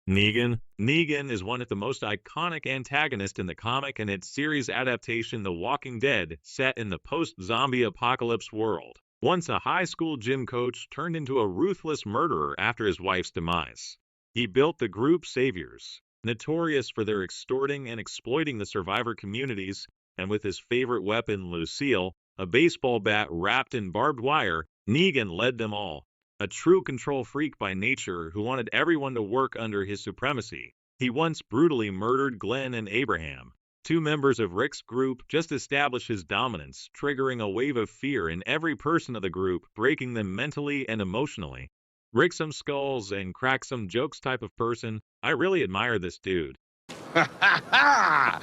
Negan is one of the most iconic antagonists in the comic and its series adaptation The Walking Dead, set in the post-zombie apocalypse world. Once a high school gym coach turned into a ruthless murderer after his wife's demise. He built the group Saviors, notorious for their extorting and exploiting the survivor communities, and with his favorite weapon, Lucille, a baseball bat wrapped in barbed wire, Negan led them all. A true control freak by nature who wanted everyone to work under his supremacy. He once brutally murdered Glenn and Abraham, two members of Rick's group, just to establish his dominance, triggering a wave of fear in every person of the group, breaking them mentally and emotionally. Rick some skulls and crack some jokes type of person. I really admire this dude. Ha ha ha!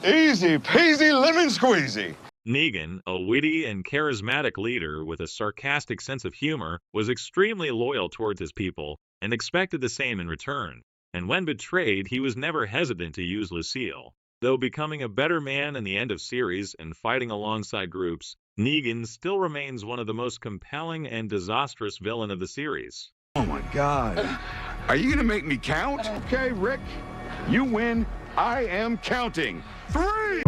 Easy peasy lemon squeezy. Negan, a witty and charismatic leader with a sarcastic sense of humor, was extremely loyal towards his people and expected the same in return. And when betrayed, he was never hesitant to use Lucille. Though becoming a better man in the end of series and fighting alongside groups, Negan still remains one of the most compelling and disastrous villain of the series. Oh my God. Are you gonna make me count? Okay, Rick, you win. I am counting. 3!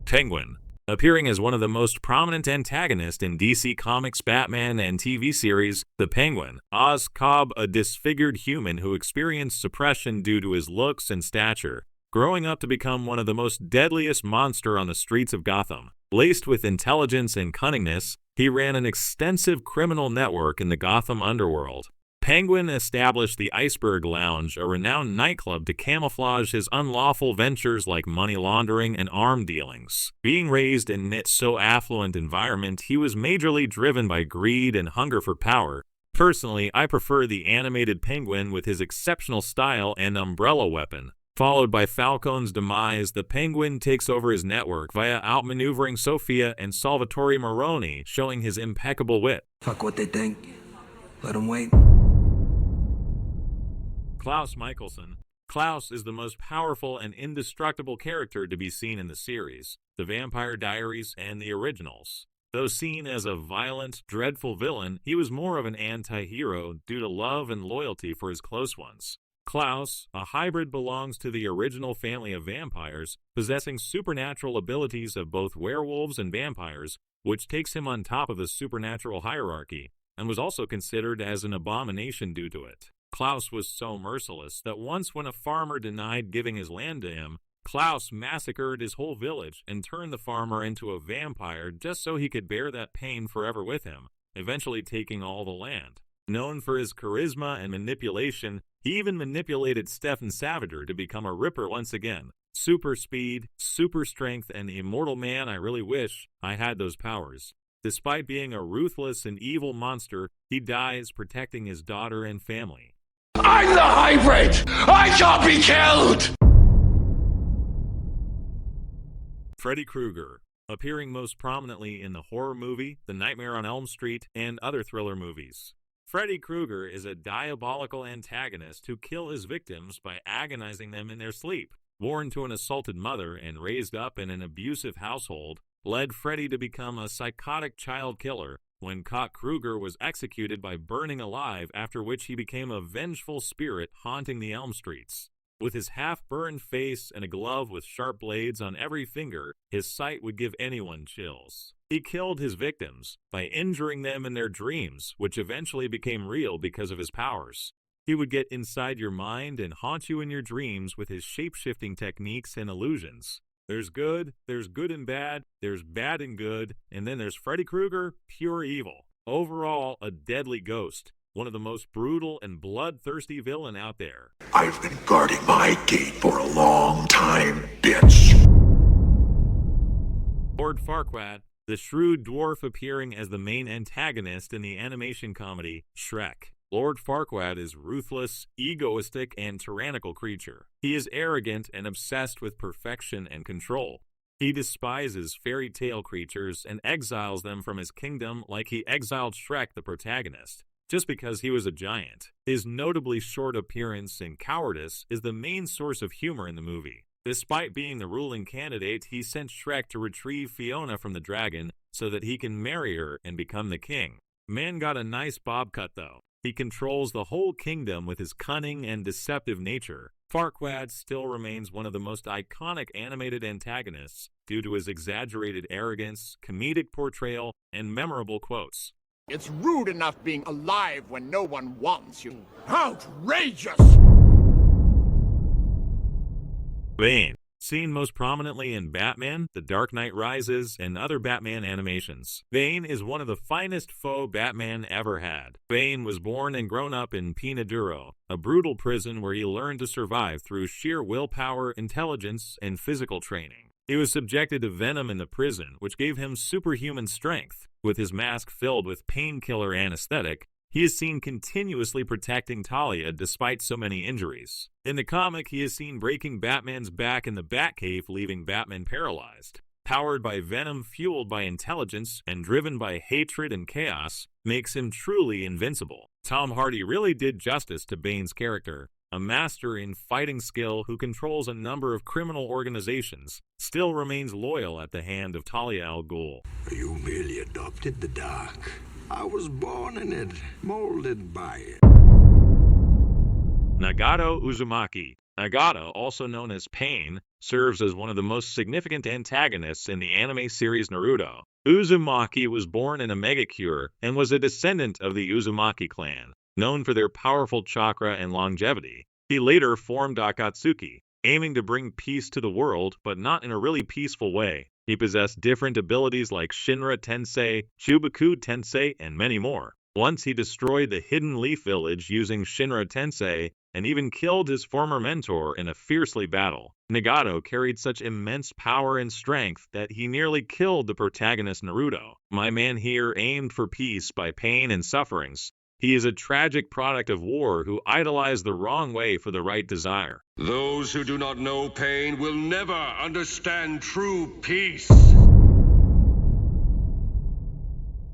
Penguin. Appearing as one of the most prominent antagonists in DC Comics Batman and TV series, the Penguin, Oz Cobb, a disfigured human who experienced suppression due to his looks and stature, growing up to become one of the most deadliest monster on the streets of Gotham. Laced with intelligence and cunningness, he ran an extensive criminal network in the Gotham underworld. Penguin established the Iceberg Lounge, a renowned nightclub, to camouflage his unlawful ventures like money laundering and arm dealings. Being raised in a so affluent environment, he was majorly driven by greed and hunger for power. Personally, I prefer the animated Penguin with his exceptional style and umbrella weapon. Followed by Falcone's demise, the Penguin takes over his network via outmaneuvering Sophia and Salvatore Maroni, showing his impeccable wit. Fuck what they think. Let them wait. Klaus Mikaelson. Klaus is the most powerful and indestructible character to be seen in the series, The Vampire Diaries, and the originals. Though seen as a violent, dreadful villain, he was more of an anti-hero due to love and loyalty for his close ones. Klaus, a hybrid, belongs to the original family of vampires, possessing supernatural abilities of both werewolves and vampires, which takes him on top of the supernatural hierarchy, and was also considered as an abomination due to it. Klaus was so merciless that once when a farmer denied giving his land to him, Klaus massacred his whole village and turned the farmer into a vampire just so he could bear that pain forever with him, eventually taking all the land. Known for his charisma and manipulation, he even manipulated Stefan Savager to become a Ripper once again. Super speed, super strength, and immortal man. I really wish I had those powers. Despite being a ruthless and evil monster, he dies protecting his daughter and family. I'm the hybrid! I can't be killed! Freddy Krueger, appearing most prominently in the horror movie The Nightmare on Elm Street and other thriller movies. Freddy Krueger is a diabolical antagonist who kills his victims by agonizing them in their sleep. Born to an assaulted mother and raised up in an abusive household, led Freddy to become a psychotic child killer. When caught, Krueger was executed by burning alive, after which he became a vengeful spirit haunting the Elm Streets. With his half-burned face and a glove with sharp blades on every finger, his sight would give anyone chills. He killed his victims by injuring them in their dreams, which eventually became real because of his powers. He would get inside your mind and haunt you in your dreams with his shape-shifting techniques and illusions. There's good and bad, there's bad and good, and then there's Freddy Krueger, pure evil. Overall, a deadly ghost, one of the most brutal and bloodthirsty villain out there. I've been guarding my gate for a long time, bitch. Lord Farquaad, the shrewd dwarf appearing as the main antagonist in the animation comedy Shrek. Lord Farquaad is ruthless, egoistic, and tyrannical creature. He is arrogant and obsessed with perfection and control. He despises fairy tale creatures and exiles them from his kingdom like he exiled Shrek, the protagonist, just because he was a giant. His notably short appearance and cowardice is the main source of humor in the movie. Despite being the ruling candidate, he sent Shrek to retrieve Fiona from the dragon so that he can marry her and become the king. Man got a nice bob cut though. He controls the whole kingdom with his cunning and deceptive nature. Farquaad still remains one of the most iconic animated antagonists due to his exaggerated arrogance, comedic portrayal, and memorable quotes. It's rude enough being alive when no one wants you. Outrageous! Bane, seen most prominently in Batman, The Dark Knight Rises, and other Batman animations. Bane is one of the finest foe Batman ever had. Bane was born and grown up in Pinaduro, a brutal prison where he learned to survive through sheer willpower, intelligence, and physical training. He was subjected to venom in the prison, which gave him superhuman strength. With his mask filled with painkiller anesthetic, he is seen continuously protecting Talia despite so many injuries. In the comic, he is seen breaking Batman's back in the Batcave, leaving Batman paralyzed. Powered by venom fueled by intelligence and driven by hatred and chaos, makes him truly invincible. Tom Hardy really did justice to Bane's character. A master in fighting skill who controls a number of criminal organizations, still remains loyal at the hand of Talia al Ghul. You merely adopted the dark. I was born in it, molded by it. Nagato Yuzumuki. Nagato, also known as Pain, serves as one of the most significant antagonists in the anime series Naruto. Uzumaki was born in a megacure and was a descendant of the Uzumaki clan, known for their powerful chakra and longevity. He later formed Akatsuki, aiming to bring peace to the world, but not in a really peaceful way. He possessed different abilities like Shinra Tensei, Chubaku Tensei, and many more. Once he destroyed the Hidden Leaf Village using Shinra Tensei, and even killed his former mentor in a fiercely battle. Nagato carried such immense power and strength that he nearly killed the protagonist Naruto. My man here aimed for peace by pain and sufferings. He is a tragic product of war who idolized the wrong way for the right desire. Those who do not know pain will never understand true peace.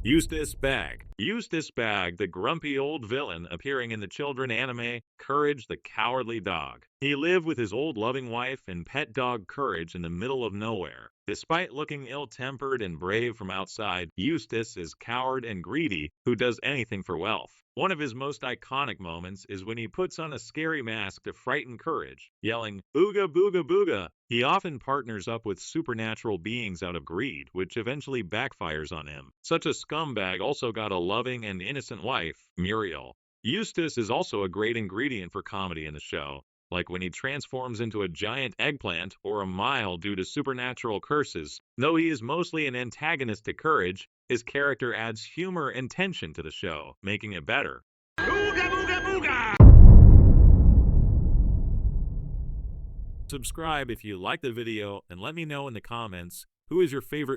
Eustace Bagge. Eustace Bagge, the grumpy old villain appearing in the children anime Courage the Cowardly Dog. He lived with his old loving wife and pet dog Courage in the middle of nowhere. Despite looking ill-tempered and brave from outside, Eustace is coward and greedy who does anything for wealth. One of his most iconic moments is when he puts on a scary mask to frighten Courage, yelling, "Booga booga booga!" He often partners up with supernatural beings out of greed, which eventually backfires on him. Such a scumbag also got a loving and innocent wife, Muriel. Eustace is also a great ingredient for comedy in the show, like when he transforms into a giant eggplant or a mile due to supernatural curses. Though he is mostly an antagonist to Courage, his character adds humor and tension to the show, making it better. Booga booga booga! Subscribe if you like the video and let me know in the comments who is your favorite